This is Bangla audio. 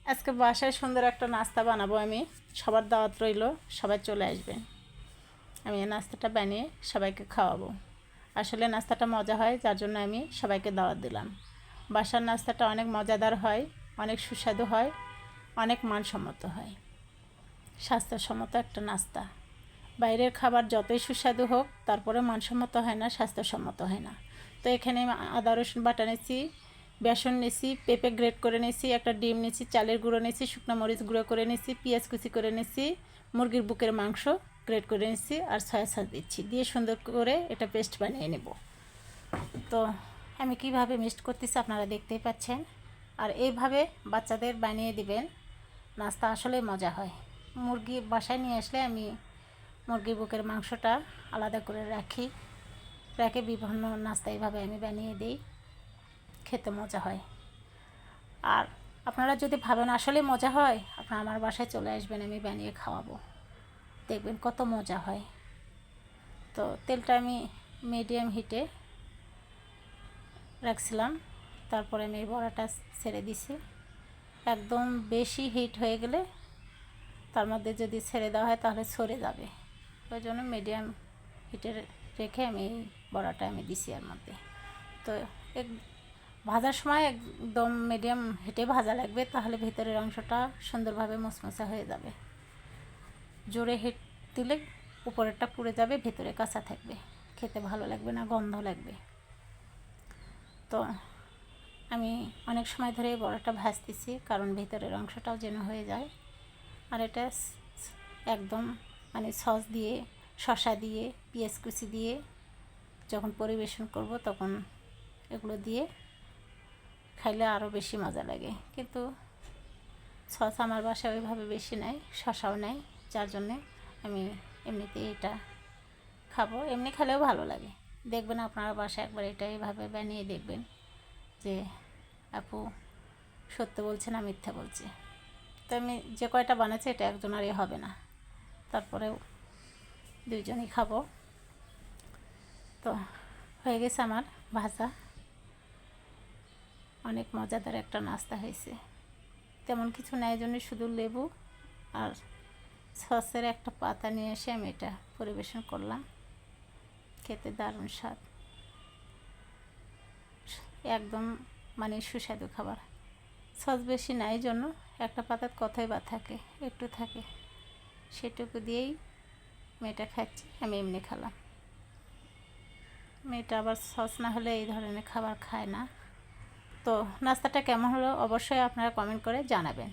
আজকে বাসায় সুন্দর একটা নাস্তা বানাবো আমি। সবার দাওয়াত রইল, সবাই চলে আসবেন। আমি এই নাস্তাটা বানিয়ে সবাইকে খাওয়াবো। আসলে নাস্তাটা মজা হয়, যার জন্য আমি সবাইকে দাওয়াত দিলাম। বাসার নাস্তাটা অনেক মজাদার হয়, অনেক সুস্বাদু হয়, অনেক মানসম্মত হয়, স্বাস্থ্যসম্মত একটা নাস্তা। বাইরের খাবার যতই সুস্বাদু হোক, তারপরে মানসম্মত হয় না, স্বাস্থ্যসম্মত হয় না। তো এখানে আদা রসুন বাটা নিয়েছি, বেসন নিয়েছি, পেঁপে গ্রেট করে নিয়েছি, একটা ডিম নিয়েছি, চালের গুঁড়ো নিয়েছি, শুকনো মরিচ গুঁড়ো করে নিয়েছি, পেঁয়াজ কুচি করে নিয়েছি, মুরগির বুকের মাংস গ্রেট করে নিয়েছি, আর সয়া সস দিচ্ছি, দিয়ে সুন্দর করে এটা পেস্ট বানিয়ে নেব। তো আমি কিভাবে মিক্সড করতেছি আপনারা দেখতেই পাচ্ছেন। আর এইভাবে বাচ্চাদের বানিয়ে দিবেন, নাস্তা আসলে মজা হয়। মুরগি বাসায় নিয়ে আসলে আমি মুরগির বুকের মাংসটা আলাদা করে রেখে বিভিন্ন নাস্তা এইভাবে আমি বানিয়ে দিই, খেতে মজা হয়। আর আপনারা যদি ভাবেন আসলে মজা হয়, আপনারা আমার বাসায় চলে আসবেন, আমি বানিয়ে খাওয়াবো, দেখবেন কত মজা হয়। তো তেলটা আমি মিডিয়াম হিটে রাখছিলাম, তারপরে আমি এই বড়াটা ছেড়ে দিছি। একদম বেশি হিট হয়ে গেলে তার মধ্যে যদি ছেড়ে দেওয়া হয় তাহলে সরে যাবে, ওই জন্য মিডিয়াম হিটে রেখে আমি এই বড়াটা আমি দিছি এর মধ্যে। তো এক ভাজার সময় একদম মিডিয়াম হিটে ভাজা লাগবে, তাহলে ভিতরের অংশটা সুন্দরভাবে মুচমুচা হয়ে যাবে। জোরে হিট দিলে উপরেরটা পুড়ে যাবে, ভেতরে কাঁচা থাকবে, খেতে ভালো লাগবে না, গন্ধ লাগবে। তো আমি অনেক সময় ধরে এই বড়াটা ভাজতেছি, কারণ ভিতরের অংশটাও যেন হয়ে যায়। আর এটা একদম মানে সস দিয়ে, শসা দিয়ে, পেঁয়াজ কুচি দিয়ে যখন পরিবেশন করব তখন এগুলো দিয়ে খাইলে আরও বেশি মজা লাগে। কিন্তু সস আমার বাসায় ওইভাবে বেশি নাই, শসাও নাই, যার জন্যে আমি এমনিতেই এটা খাবো। এমনি খেলেও ভালো লাগে। দেখবেন আপনারা বাসায় একবার এটা এইভাবে বানিয়ে দেখবেন যে আপু সত্য বলছে না মিথ্যা বলছে। তো আমি যে কয়টা বানাচ্ছি এটা একজনেরই হবে না, তারপরেও দুইজনই খাবো। তো হয়ে গেছে আমার ভাজা, অনেক মজাদার একটা নাস্তা হয়েছে। তেমন কিছু নেয় জন্য শুধু লেবু আর সসের একটা পাতা নিয়ে এসে আমি এটা পরিবেশন করলাম। খেতে দারুণ স্বাদ, একদম মানে সুস্বাদু খাবার। সস বেশি নাই জন্য একটা পাতার কথাই বা থাকে, একটু থাকে, সেটুকু দিয়েই মেয়েটা খাচ্ছি, আমি এমনি খেলাম। মেয়েটা আবার সস না হলে এই ধরনের খাবার খায় না। তো নাস্তাটা কেমন হলো অবশ্যই আপনারা কমেন্ট করে জানাবেন।